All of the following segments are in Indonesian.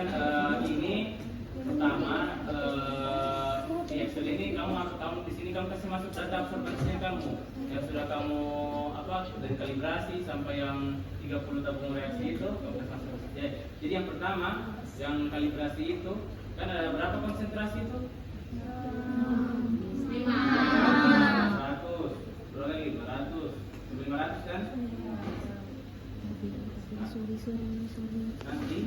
kemudian ini pertama di Excel ini kamu di sini kamu kasih masuk data absorbensinya kamu yang sudah kamu dari kalibrasi sampai yang 30 tabung reaksi itu kamu kasih masuk. Jadi yang pertama yang kalibrasi itu kan ada berapa konsentrasi itu? 500. Berapa lagi? 500 kan? Nanti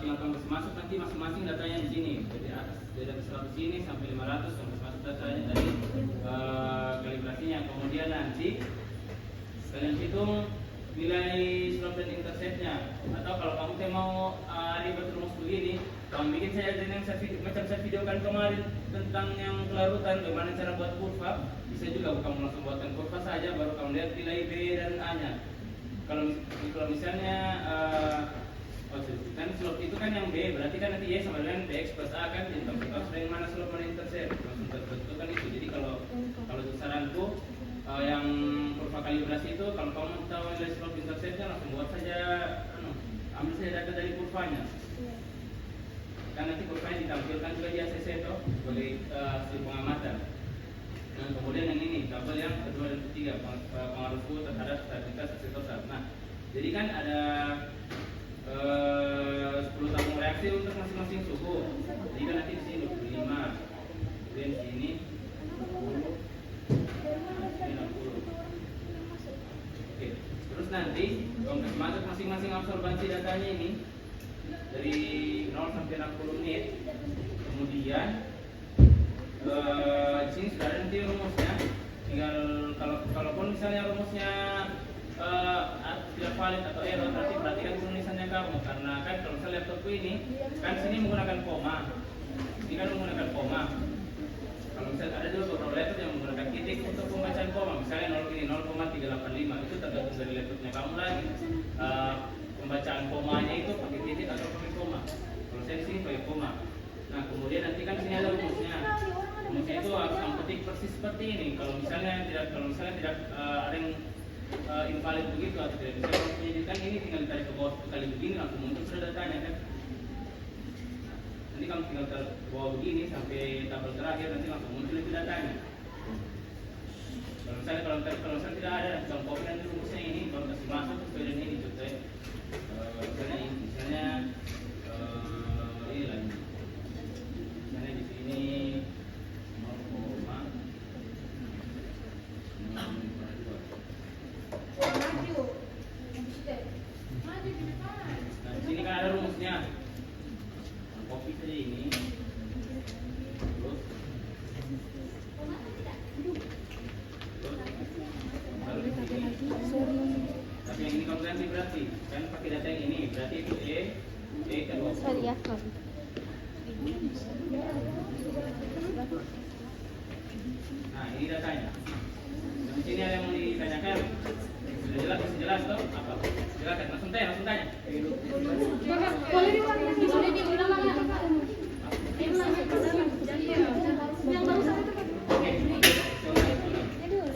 tinggal kamu kasih masuk nanti masing-masing datanya di sini. Jadi atas dari 100 ini sampai 500 kamu masuk datanya dari kalibrasinya. Kemudian nanti kalian hitung nilai slope dan interceptnya. Atau kalau kamu mau ribet rumus begini, kamu bikin saya yang macam saya videokan kemarin tentang yang kelarutan, bagaimana cara buat kurva. Bisa juga kamu langsung buatkan kurva saja, baru kamu lihat nilai B dan A-nya. Kalau misalnya kan slope itu kan yang B, berarti kan nanti Y sama dengan BX plus A kan, jadi kamu tahu yang mana slope mana intercept, langsung terbentuk itu. Jadi kalau saranku yang kurva kalibrasi itu kalau kamu tahu nilai slope interceptnya langsung buat saja, ambil saja data dari kurvanya. Kan nanti kurvanya ditampilkan juga di ACC itu sebagai hasil pengamatan. Nah, kemudian yang ini tabel yang kedua dan ketiga pengaruhku terhadap stabilitas hasil total. Nah, jadi kan ada 10 tabung reaksi untuk masing-masing suhu. Jadi kan nanti di sini 25, kemudian di sini 60. Oke. Terus nanti kalau masuk masing-masing absorbansi datanya ini dari 0 sampai 60 menit. Kemudian di sini sudah ada nanti rumusnya. Tinggal kalaupun misalnya rumusnya tidak valid atau error, berarti kan tulisannya kamu, karena kan kalau misalnya laptopku ini kan sini menggunakan koma, ini kan menggunakan koma. Kalau misalnya ada juga beberapa laptop yang menggunakan titik untuk pembacaan koma, misalnya 0,385, itu tergantung dari laptopnya kamu lagi. Pembacaan komanya itu pakai titik atau pakai koma. Kalau saya di sini pakai koma. Nah, kemudian nanti kan sini ada rumusnya. Rumusnya itu akan ketik persis seperti ini. Kalau misalnya tidak ada yang invalid begitu atau tidak bisa penyidikan, ini tinggal ditarik ke bawah kali begini langsung muncul sudah datanya kan. Nanti kamu tinggal ke bawah begini sampai tabel terakhir nanti langsung muncul itu datanya. Kalau misalnya tidak ada, kamu copy nanti rumusnya ini, baru kasih masuk sesuai dengan ini contohnya. Misalnya ini lagi. Misalnya di sini 0,02. Nah, di sini kan ada rumusnya. Copy saja ini. Terus baru di sini. Tapi yang ini kamu ganti berarti kan pakai data yang ini, berarti itu E kedua. Nah, ini datanya. Di sini ada yang mau ditanyakan? Sudah jelas toh? Apa? Silakan langsung tanya. Boleh diulang lagi. Oke.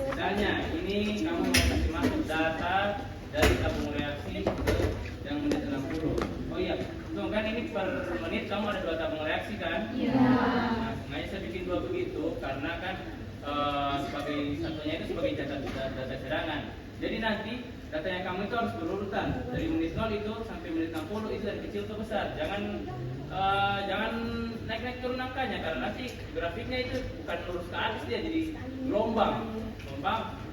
Misalnya ini kamu masih masuk data dari tabung reaksi ke yang menit 60. Oh iya, tuh kan ini per menit kamu ada 2 tabung reaksi kan? Iya. Nah, sengaja saya bikin 2 begitu karena kan sebagai satunya itu sebagai data cadangan. Jadi nanti datanya kamu itu harus berurutan dari menit 0 itu sampai menit 60 itu dari kecil ke besar. Jangan naik turun angkanya karena nanti grafiknya itu bukan lurus ke atas, dia jadi gelombang.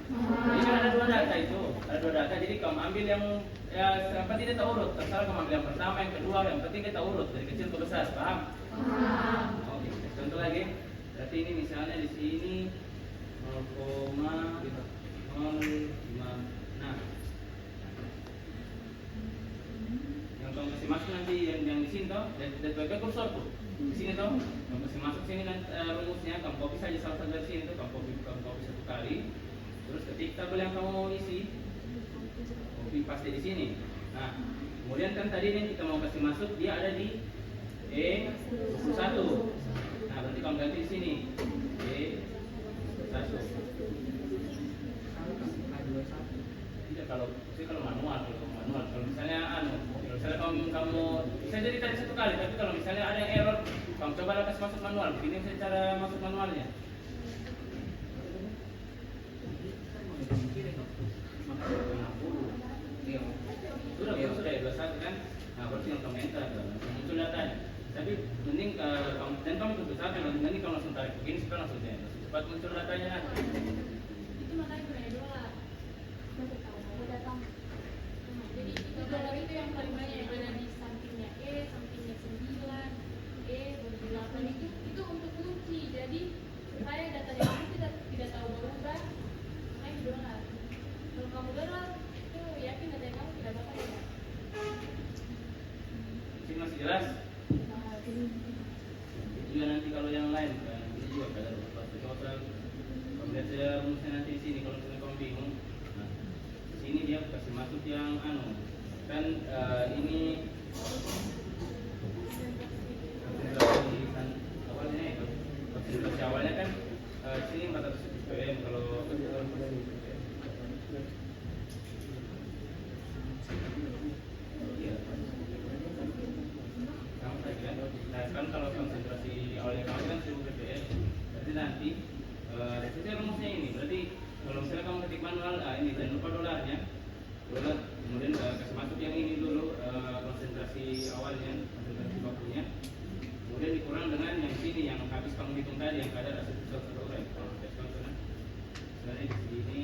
Jadi kan ada 2 data itu, ada 2 data. Jadi kamu ambil yang penting dia tak urut. Terserah kamu ambil yang pertama, yang kedua, yang penting dia tak urut dari kecil ke besar. Paham? Oke, contoh lagi. Berarti ini misalnya di sini 0,05. Nah, yang kamu kasih masuk nanti yang di sini toh, dan bagian kursor tuh di sini toh, kamu kasih masuk sini nanti rumusnya, kamu copy saja salah satu dari sini tuh, kamu copy 1 kali, terus ketik tabel yang kamu mau isi, copy paste di sini. Nah, kemudian kan tadi yang kita mau kasih masuk dia ada di E21. Nah, berarti kamu ganti di sini E21. Tidak, kalau manual, kalau misalnya kamu bisa jadi tadi satu kali, tapi kalau misalnya ada yang error, kamu coba kasih masuk manual, begini saya cara masuk manualnya. Sudah ya 21 kan, nah baru tinggal kamu enter, langsung muncul datanya. Tapi mending kamu tunggu sampai nanti kamu langsung tarik begini, sekarang langsung cepat muncul datanya. Itu makanya sebenarnya dua mau datang. Jadi kalau itu yang paling banyak yang ada di sampingnya sampingnya 9, baru 8 itu untuk kunci. Jadi supaya data yang itu tidak tahu berubah, makanya dua. Kalau kamu berat, itu yakin data yang kamu tidak bakal ya. Ini masih jelas? Juga nanti kalau yang lain kan, ini juga kadar pasti kalau kamu lihat saya rumusnya nanti di sini kalau misalnya kamu bingung, nah di sini dia kasih masuk yang kan ini awalnya kan sini 400 ppm kalau kan kalau konsentrasi awalnya kamu kan 1000 ppm, berarti nanti itu rumusnya ini. Berarti kalau misalnya kamu ketik manual, ini jangan lupa dolar, kemudian kasih masuk yang ini dulu konsentrasi awalnya, konsentrasi bakunya, kemudian dikurang dengan yang sini yang habis kamu hitung tadi yang kadar asetil terurai. Kalau kita contohnya, sebenarnya di sini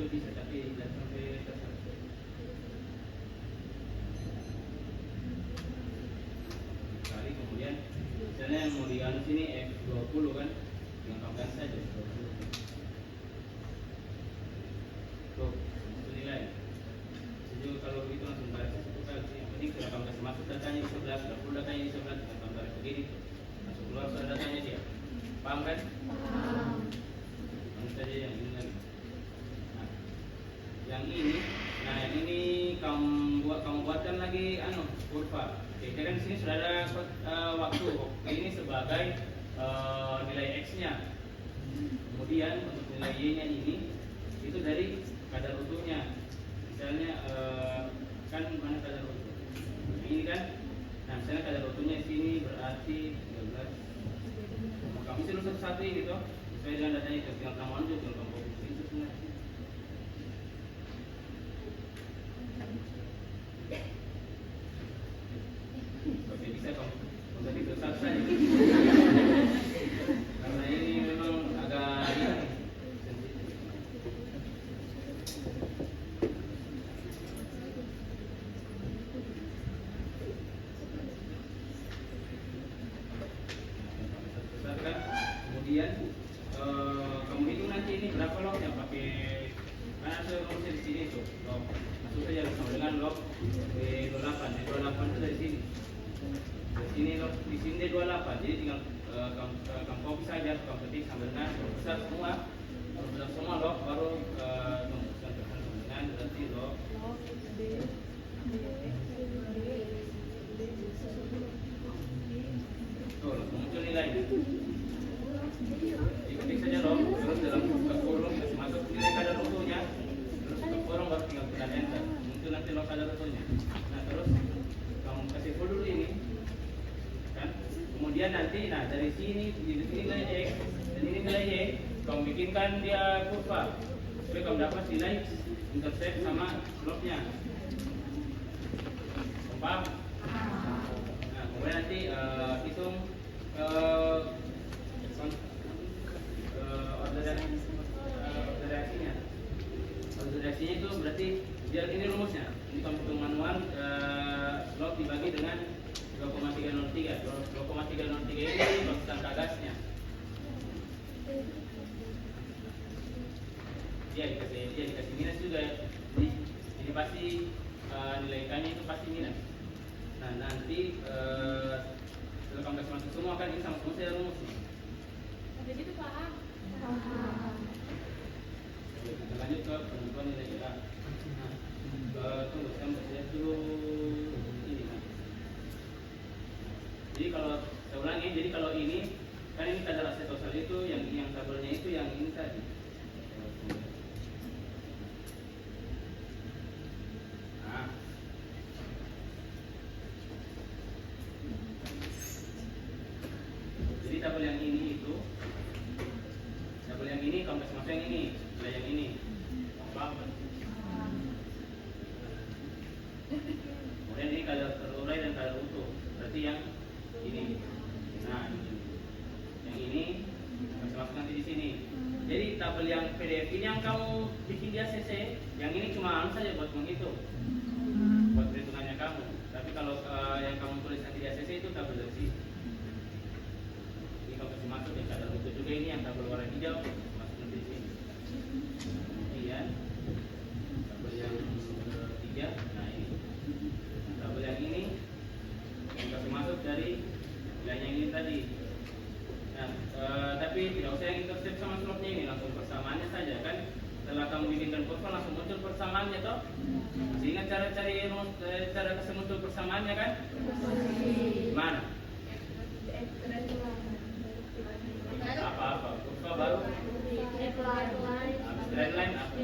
bisa tapi tidak sampai terserah. Kali kemudian misalnya yang mau dianu sini F20 kan, yang tambahkan saja 20. Tuh, itu nilai. Jadi kalau begitu langsung tarik satu kali. Yang penting sudah kamu kasih masuk datanya di 11, sudah full datanya di 11, dengan kamu tarik begini, masuk keluar sudah datanya dia. Paham kan? Paham. Lalu saja yang ini lagi. Yang ini kamu buatkan lagi kurva. Oke, kan di sini sudah ada waktu. Ini sebagai nilai x-nya. Kemudian untuk nilai y-nya ini itu dari kadar utuhnya. Misalnya kan mana kadar utuh? Ini kan. Nah, misalnya kadar utuhnya sini berarti 13. Kamu sih satu-satu ini toh. Sesuai dengan datanya itu tinggal kamu ambil, tinggal kamu fokus itu semua. Oke, bisa kamu jadi satu saja. Karena ini memang agak sensitif. Satu kan, kemudian kamu hitung nanti ini berapa lognya pakai kan ada rumusnya di sini tuh log. Masuk saja sama dengan log D28. D28 itu dari sini. Di sini log di sini D28. Jadi tinggal kamu copy saja, kamu ketik sama dengan besar semua. Kalau besar semua log baru sama dengan berarti log tuh langsung muncul nilainya. Diketik saja log, terus dalam kurung masuk nilai kadar utuhnya, terus ke kurung baru tinggal tekan enter, muncul nanti log kadar utuhnya. Nah terus kamu kasih full dulu ini, kan? Kemudian nanti, nah dari sini ini nilai x dan ini nilai y, kamu bikinkan dia kurva, supaya kamu dapat nilai intercept sama slope-nya. Paham? Nah kemudian nanti hitung order reaksinya itu berarti biar ini rumusnya ini kamu hitung manual slope dibagi dengan 2,303 ini konstanta gasnya dia dikasih minus juga ya. Jadi pasti nilai K-nya itu pasti minus. Nah nanti kalau kamu kasih masuk semua kan ini sama semua saya rumusnya. Sampai gitu paham? Kita lanjut ke penentuan nilai kita. Nah, Tunggu, saya mau lihat dulu ini. Jadi kalau saya ulangi, jadi kalau ini kan ini kadar asetosal itu yang tabelnya itu yang ini tadi. Nah, jadi tabel yang ini itu, tabel yang ini kamu kasih masuk yang ini, nilai yang ini. Apa? Kemudian ini kadar terurai dan kadar utuh, berarti yang ini. Nah, yang ini masih masuk nanti di sini. Jadi tabel yang PDF ini yang kamu bikin di ACC, yang ini cuma anu saja buat menghitung, buat perhitungannya kamu. Tapi kalau yang kamu tulis nanti di ACC itu tabel dari sini. Ini kamu kasih masuk yang kadar utuh juga ini yang tabel warna hijau masuk nanti di sini. Kemudian tabel yang ketiga, nah ini. Tabel yang ini yang kasih masuk dari nilainya ini tadi. Nah, tapi tidak usah yang intercept sama slotnya ini, langsung persamaannya saja kan. Setelah kamu bikinkan kurva langsung muncul persamaannya toh. Masih ingat cara cari cara kasih muncul persamaannya kan? Mana? Apa? Kurva baru? Straight line apa?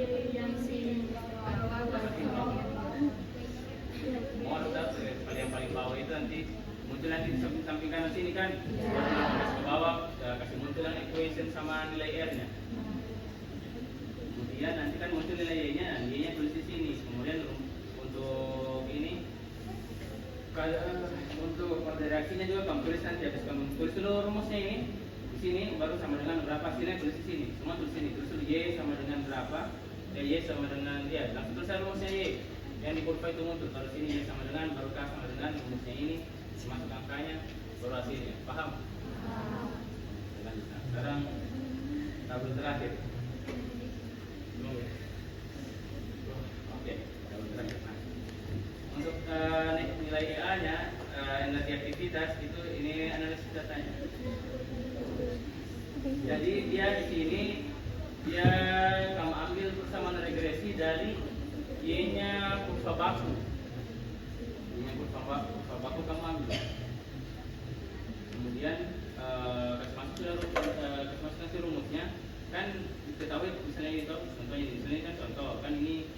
Mau yang paling bawah itu nanti muncul nanti di samping kanan sini kan, kasih ke bawah, kasih muncul equation sama nilai R-nya. Kemudian nanti kan muncul nilai Y-nya, Y-nya tulis di sini. Kemudian untuk ini, untuk pada reaksinya juga kamu tulis nanti, habis kamu tulis dulu rumusnya ini di sini, baru sama dengan berapa hasilnya tulis di sini. Semua tulis sini, tulis dulu Y sama dengan berapa, Y sama dengan dia, langsung tulis rumusnya Y. Yang di kurva itu muncul, baru sini Y sama dengan, baru K sama dengan rumusnya ini. Masuk angkanya baru hasilnya, paham? Nah, sekarang tabel terakhir. Oke, tabel terakhir. Nah, untuk nilai EA-nya, energi aktivitas itu ini analisis datanya. Jadi dia di sini dia kamu ambil persamaan regresi dari Y-nya kurva baku. Y-nya kurva baku kamu ambil. Kemudian kasih masuk nanti rumusnya kan diketahui misalnya ini toh, contohnya ini kan contoh kan ini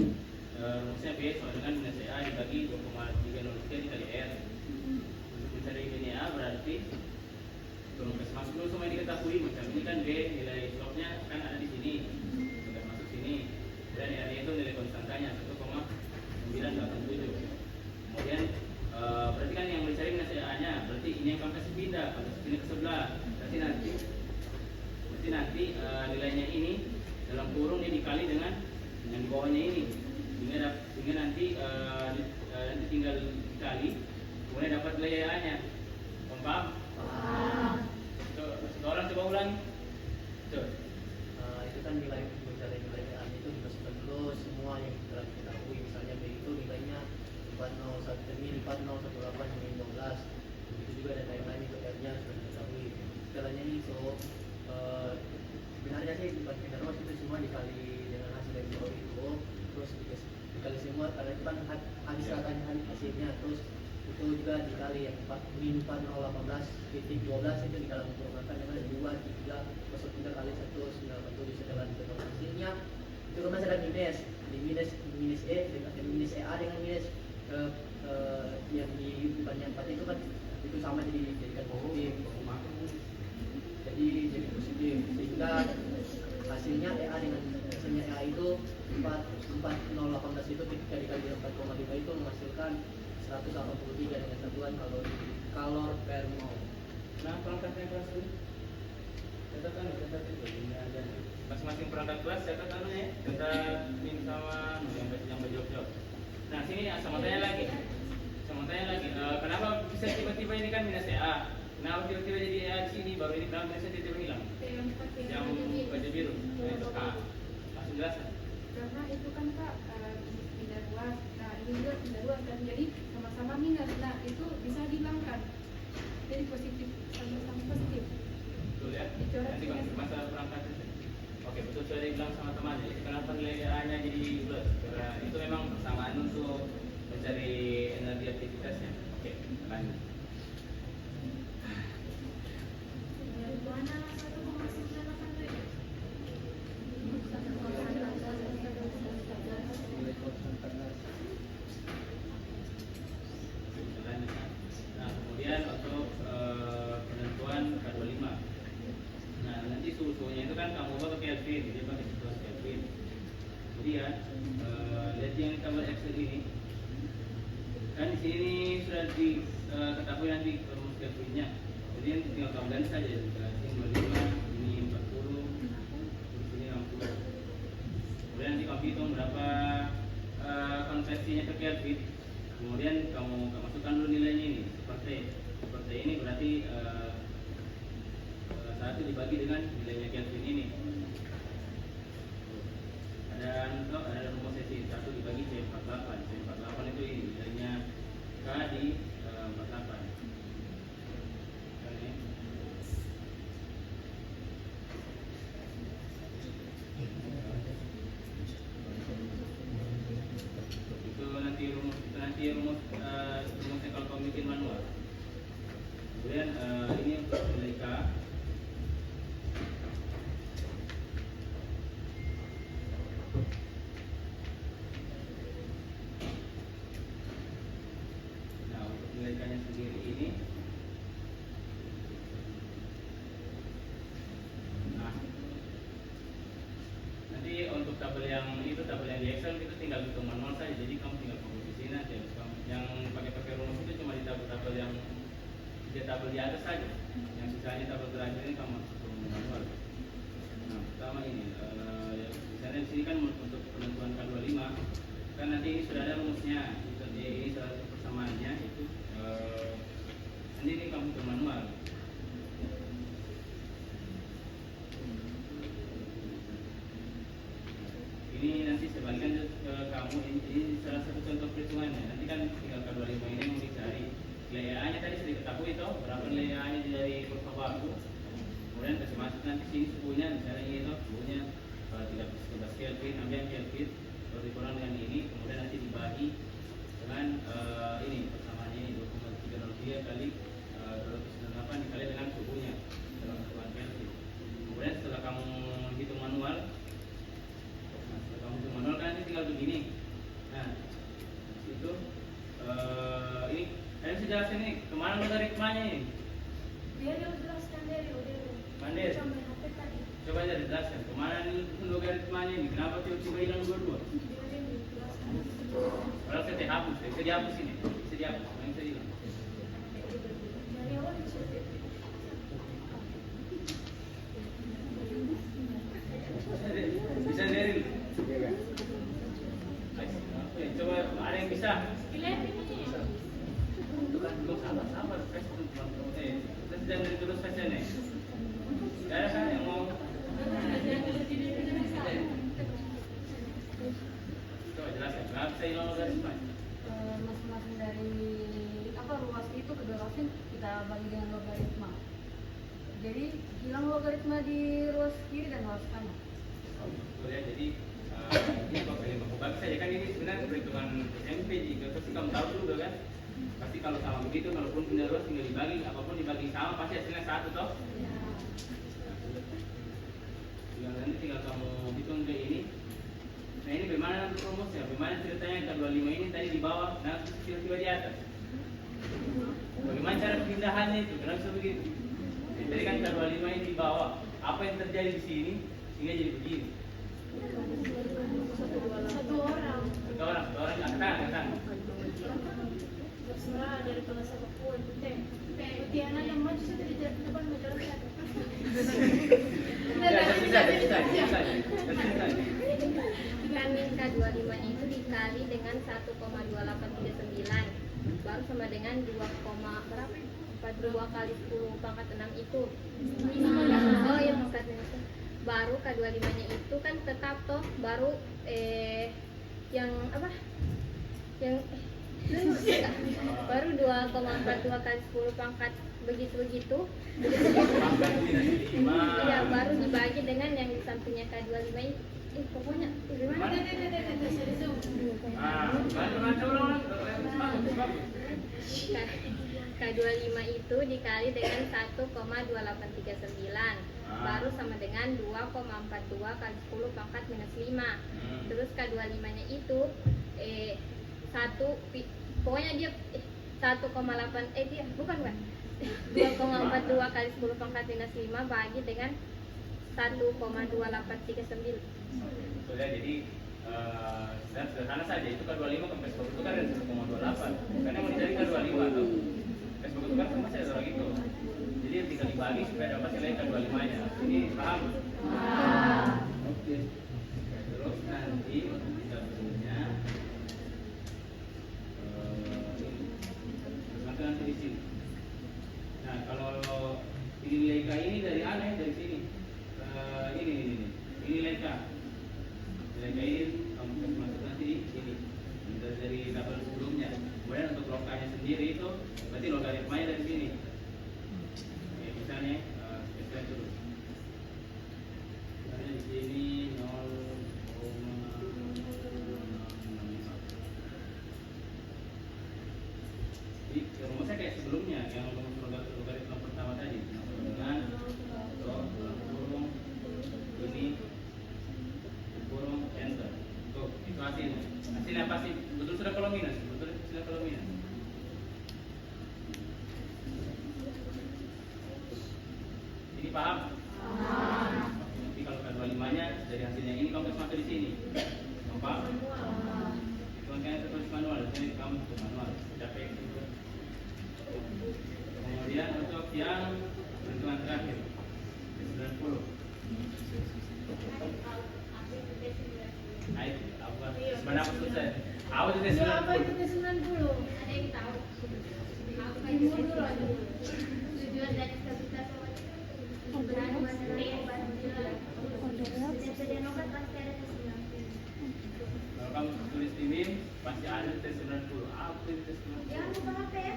rumusnya B sama dengan minus A dibagi 2,303 dikali R. Untuk mencari ini A berarti belum kasih masuk dulu semua yang diketahui, macam ini kan B nilai slope-nya kan ada di sini, kita masuk sini, dan R-nya itu nilai konstantanya 1,987. Kemudian berarti kan yang mencari minus A-nya, berarti ini yang kamu kasih pindah, kamu kasih pindah ke sebelah. Berarti nanti nilainya ini dalam kurung ini dikali dengan yang di bawahnya ini, sehingga nanti tinggal dikali, kemudian dapat nilai A-nya. Paham? Coba coba ulangi. Coba. Itu kan nilai mencari nilai A itu dimasukkan dulu semua yang telah diketahui. Misalnya B itu nilainya 4018/12. Begitu juga dan lain-lain itu R-nya sudah diketahui. Setelahnya ini sebenarnya sih bukan kita terus itu semua dikali dengan hasil yang bawah itu, terus dikali semua karena itu kan habis katanya hasilnya, terus itu juga dikali yang 4018/12 itu dikali kurangkan dengan 2,303 kali 1,987 setelah ditentukan hasilnya itu kan masih ada minus di minus E dengan minus EA dengan minus yang di bukannya 4 itu kan itu sama dijadikan positif, jadi positif sehingga hasilnya EA dengan hasilnya EA itu 4018 itu ketika dikali 4,5 itu menghasilkan 183 dengan satuan kalor per mol. Nah, perangkatnya kelas ini catatan itu ini ada masing-masing perangkat kelas catatan ya, catat min sama yang berjawab. Nah, sini sama tanya lagi. Kenapa bisa tiba-tiba ini kan minus EA? Kenapa tiba-tiba jadi EA di sini? Baru ini kenapa bisa tiba-tiba hilang? Yang baju biru. Nah, itu langsung jelasan. Karena itu kan Kak pindah ruas, nah ini juga pindah ruas dan jadi sama-sama minus. Nah itu bisa dihilangkan. Jadi positif, sama-sama positif. Betul ya? Dicoret Nanti minus. masalah perangkat itu. Oke, betul sudah dibilang sama teman. Jadi kenapa nilai A-nya jadi plus? Karena itu memang persamaan untuk mencari energi aktivitasnya. Oke, lanjut. Mana 1,98 derajat? Nah, kemudian untuk penentuan K25. Nah, nanti suhunya itu kan kamu ubah ke Kelvin, jadi pakai situasi Kelvin. Kemudian lihat yang tabel Excel ini. Kan di sini sudah diketahui nanti rumus Kelvinnya. Jadi tinggal kamu ganti saja. Ini 25, ini 40, ini 60. Kemudian nanti kamu hitung berapa konversinya ke Kelvin. Kemudian kamu masukkan dulu nilainya ini seperti ini berarti 1 dibagi dengan nilainya Kelvin ini. Ada rumus sesi 1 dibagi C48. C48 itu ini nilainya K di 48. Oke. Itu nanti rumusnya kalau kamu bikin manual. Kemudian ini untuk nilai K. Nah, untuk nilai K-nya sendiri ini. Nah, nanti untuk tabel yang di Excel itu tinggal hitung manual saja. Jadi kamu tinggal fokus di sini aja. Yang pakai rumus itu cuma di tabel yang 3 tabel di atas saja. Yang sisanya tabel terakhir ini kamu hitung manual. Nah, pertama ini misalnya di sini kan untuk penentuan K25 kan nanti ini sudah ada rumusnya. Ini salah satu persamaannya itu nanti ini kamu hitung manual. Ini nanti sebagian ke kamu ini salah satu contoh perhitungannya. Nanti kan tinggal K25 ini mau dicari. Nilai A-nya tadi sudah diketahui toh, berapa nilai A-nya dari kurva baku. Kemudian kasih masuk nanti sini suhunya, misalnya ini toh, suhunya 13 Kelvin, ambil yang Kelvin, terus dikurang dengan ini, kemudian nanti dibagi dengan ini persamaannya ini 2,303 kali 298 dikali dengan suhunya dalam satuan Kelvin. Kemudian setelah kamu hitung manual kan nanti tinggal begini. Nah, itu ini saya bisa jelasin nih kemana logaritmanya ini. Dia jelaskan dari Mandir. sampai HP tadi. Coba aja dijelaskan kemana logaritmanya ini. Kenapa tiba-tiba hilang dua-dua? Dia dijelaskan. Kalau saya dihapus, bisa dihapus ini, bisa dihapus, yang bisa hilang. Dari awal bisa. Bisa dari. Coba ada yang bisa. Lihat ini. Itu kan belum sabar. Kita sedang terus saja nih. Ada kan yang mau? Coba jelaskan. Kenapa saya hilang logaritma? Masing-masing dari ruas itu ke Kelvin kita bagi dengan logaritma. Jadi hilang logaritma di ruas kiri dan ruas kanan. Oh, betul ya. Jadi ini baku bagi saja kan ini sebenarnya perhitungan SMP jika pasti kamu tahu dulu kan. Pasti kalau sama begitu, kalaupun punya ruas tinggal dibagi, apapun dibagi sama pasti hasilnya 1 toh. Nanti tinggal kamu hitung ke ini. Nah ini bagaimana nanti rumusnya? Bagaimana ceritanya K25 ini tadi di bawah, nah tiba-tiba di atas. Bagaimana cara pindahannya itu? Kenapa bisa begitu? Jadi kan K25 ini di bawah. Apa yang terjadi di sini sehingga jadi begini? Satu orang. Satu orang angkatan. Berserah dari kelas apapun. Tiana yang maju saya di depan menjelaskan. Kan K25 itu dikali dengan 1,2839 baru sama dengan 2,42 kali 10 pangkat 6 itu. Oh iya pangkat 6 itu. Baru K25 nya itu kan tetap toh baru yang apa? Yang Baru 2,42 kali 10 pangkat begitu-begitu. Pangkat minus 5. Ya, baru dibagi dengan yang di sampingnya K25 itu. Pokoknya gimana? Baca ulang. K25 itu dikali dengan 1,2839 baru sama dengan 2,42 kali 10 pangkat minus 5. Terus K25 nya itu pokoknya dia 1,8 dia bukan 2,42 kali 10 pangkat minus 5 bagi dengan 1,2839. Sudah, jadi sederhana saja, itu K25 ke Facebook itu kan ada 1,28 karena mau dicari K25 tuh. Facebook itu kan sama saya gitu. Jadi tinggal dibagi supaya dapat nilai K25 nya. Ini paham? Oke. Terus nanti kita punya nanti di sini. Nah, kalau ini nilai K ini dari aneh dari sini. Ini nilai K. Nilai K ini kamu kasih masuk nanti di sini. Dari tabel sebelumnya. Kemudian untuk loganya sendiri itu berarti logaritmanya dari sini. Oke, misalnya kita dulu. Misalnya di sini 0,065. Jadi rumusnya kayak sebelumnya yang rumus logaritma pertama tadi. Dengan kurung ini kurung enter. Tuh, itu hasilnya. Hasilnya apa sih? Betul sudah kalau minus. Betul sudah kalau minus. Ini paham? Nanti kalau K25 nya dari hasilnya ini kamu harus masuk di sini. Kamu paham? Itu makanya saya tulis manual. Jadi kamu tulis manual. Capek. Kemudian untuk yang perhitungan terakhir 90. Ayo, apa? Mana aku selesai? Apa itu tes 90? Apa itu tes 90? Ada yang tahu? Apa itu dulu aja. Tujuan dari stabilitas kalau kamu tulis di MIM pasti ada tes 90. Apa itu tes 90? Jangan lupa HP ya.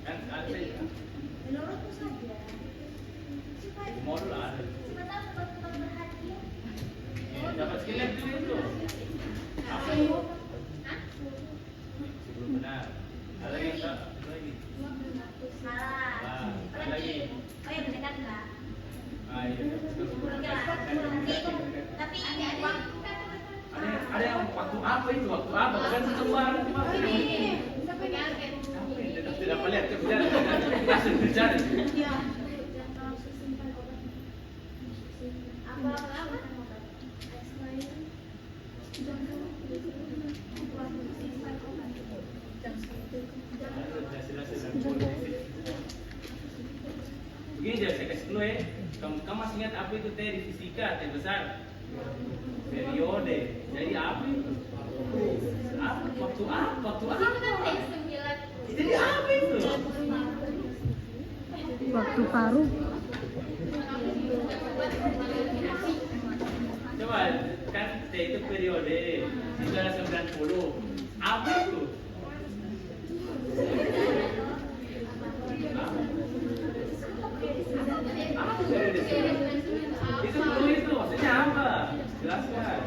Kan ada ya? Menurutku saja. Di modul ada. Siapa tahu tempat-tempat berhadiah. Dapat skill yang itu. Apa itu? Sebelum benar. Ada yang tak? Ada lagi. Salah. Ada lagi. Oh ya mendekat enggak? Iya. Tapi ini ada waktu. Ada yang waktu apa itu? Waktu apa? Bukan sesuatu. Ini. Sampai nyampe. Tidak lihat kebijakan. Langsung berjalan. Iya. Apa? Begini jadi saya kasih dulu ya. Kamu masih ingat apa itu T di fisika, T besar? Periode. Jadi apa itu? Apa? Waktu apa? Waktu apa? Jadi apa itu? Waktu paruh. Coba kan T itu periode. Itu ada 90. Apa itu? Apa periode? Itu dulu itu maksudnya apa? Jelaskan.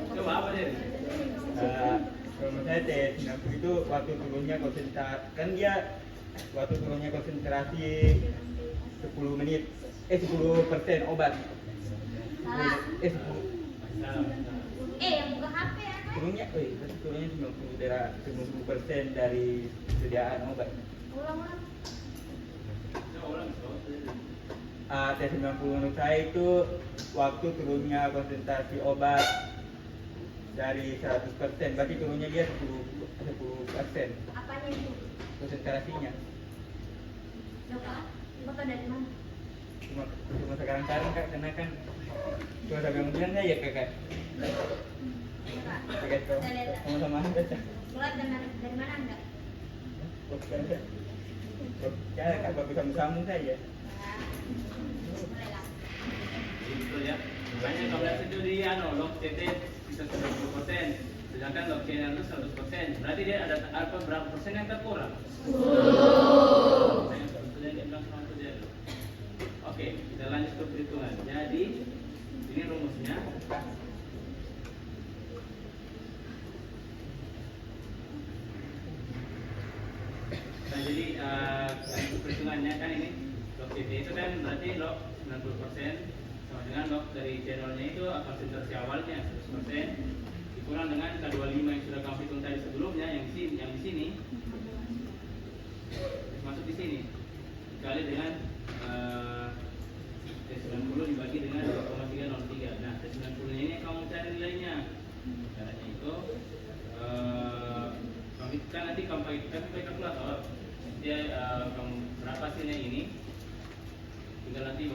Coba apa deh? Kalau menurut saya T90 itu waktu turunnya konsentrasi, kan dia waktu turunnya konsentrasi 10 menit 10% obat. 10 Yang buka HP ya. turunnya turunnya 90% dari sediaan obat. Ulang-ulang. Coba ulang. T90 menurut saya itu waktu turunnya konsentrasi obat dari 100%, berarti turunnya dia 10% Apanya itu? konsentrasinya. Bapak? Bapak dari mana? Cuma sekarang kak, karena kan cuma sampai kemudian ya kakak. Kakak tuh sama-sama baca. Mulai dari mana enggak? Ya kak bagus sambung saja. Mulailah. Gitu ya. Makanya kalau itu di log CT bisa 90%, sedangkan log C itu 100%. Berarti dia ada berapa persen yang terkurang? 10. Oke, kita lanjut ke perhitungan. Jadi ini rumusnya. Nah, jadi perhitungannya kan ini log CT itu kan berarti log 90% sama dengan log dari channelnya itu konsentrasi awalnya 100% dikurang dengan K25 yang sudah kamu hitung tadi sebelumnya yang di sini masuk di sini dikali dengan T90 dibagi dengan 2,303. Nah, T90 ini kamu cari nilainya. Caranya itu kan nanti kamu pakai kalkulator. Dia kamu berapa hasilnya ini? Tinggal nanti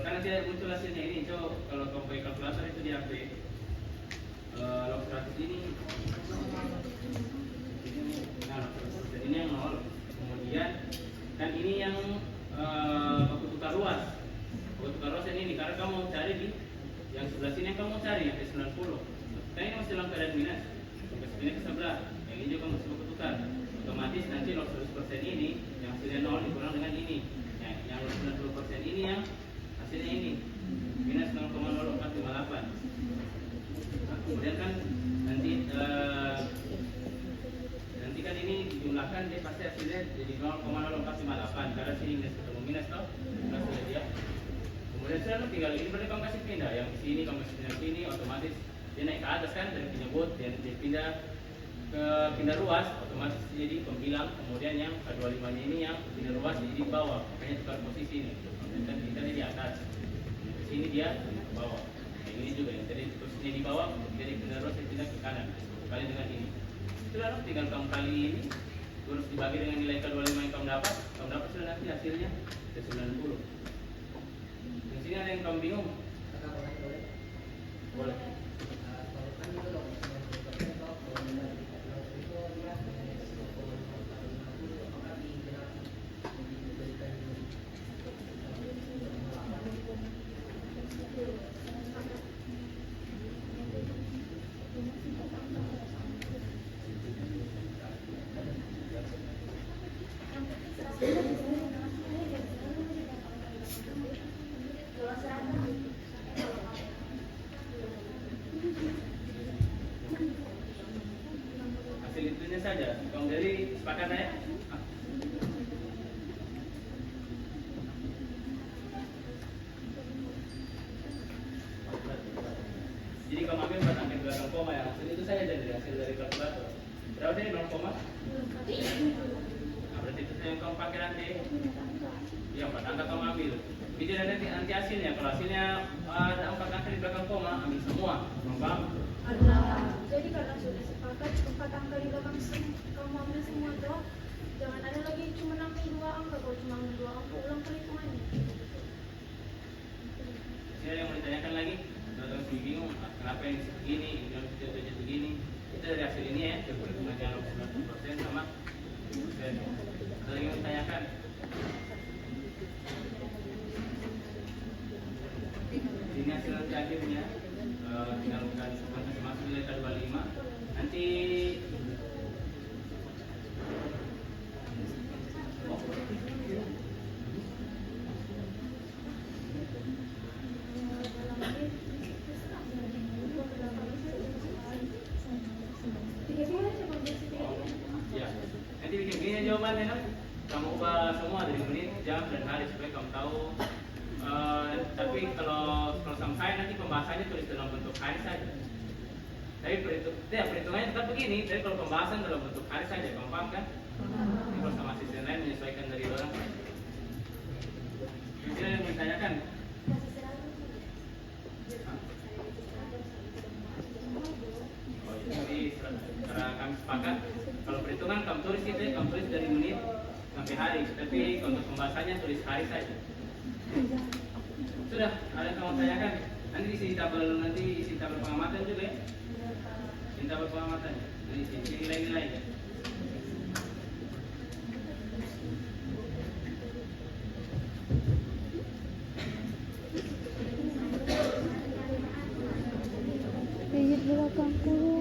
kan nanti muncul hasilnya ini. So kalau kamu pakai kalkulator itu dia log 100 ini. Nah, log 100 ini yang 0. Kemudian kan ini yang baku tukar ruas. Baku tukar ruas ini karena kamu mau cari di yang sebelah sini yang kamu mau cari yang T90. Kan ini masih dalam keadaan minus. Ke sini ke sebelah. Yang ini juga masih baku tukar. Otomatis nanti log 100% ini yang hasilnya 0 dikurang dengan ini. Yang log 90% ini yang hasilnya ini minus 0,0458. Nah, kemudian kan nanti kan ini dijumlahkan dia pasti hasilnya jadi 0,0458 karena sini minus ketemu minus toh hasilnya dia. Kemudian saya tinggal ini berarti kamu kasih pindah yang sini kamu kasih pindah sini otomatis dia naik ke atas kan dari penyebut dia pindah ke pindah ruas otomatis jadi pembilang. Kemudian yang K25 nya ini yang pindah ruas jadi di bawah makanya tukar posisi ini dan kita di atas ke sini dia ke bawah. Nah, ini juga yang tadi posisinya di bawah jadi pindah ruas dia pindah ke kanan kali dengan ini. Sudah tinggal kamu kali ini terus dibagi dengan nilai K25 yang kamu dapat sudah nanti hasilnya T90. Di sini ada yang kamu bingung? Boleh. Hasil itunya saja. Kamu dari sepakat ya? Jadi kamu ambil buat angka belakang koma ya. Hasil itu saja dari hasil dari kalkulator. Berapa tadi belakang koma? Nah, berarti itu yang kamu pakai nanti. Ya, 4 angka kamu ambil. Jadi nanti hasilnya. Kalau hasilnya ada 4 angka di belakang koma, ambil semua. Paham? Jadi karena sudah sepakat 4 angka di belakang kamu ambil semua toh, jangan ada lagi cuma ambil 2 angka. Kalau cuma ambil 2 angka ulang perhitungannya. Ada yang mau ditanyakan lagi? Atau bingung kenapa yang segini, yang jadi begini? Itu dari hasil ini ya, perhitungan yang 90% sama persen. Ada lagi yang mau ditanyakan? Ini hasil nanti akhirnya tinggal masuk nilai K25 nanti ya nanti bikin gini jawabannya no? Kamu ubah semua dari menit, jam, dan hari supaya kamu tahu. Tapi kalau sampai nanti pembahasannya tulis dalam bentuk hari saja. Tapi perhitungannya tetap begini. Tapi kalau pembahasan dalam bentuk hari saja, kamu paham kan? Kalau sama asisten lain menyesuaikan dari orang. Mungkin ada yang ditanyakan? Oh, jadi karena kami sepakat kalau perhitungan kamu tulis itu, kamu tulis dari menit sampai hari. Tapi untuk pembahasannya tulis hari saja. Sudah, ada yang kamu tanyakan? Nanti isi tabel pengamatan juga ya? Isi tabel pengamatan. Isi nilai-nilainya. 80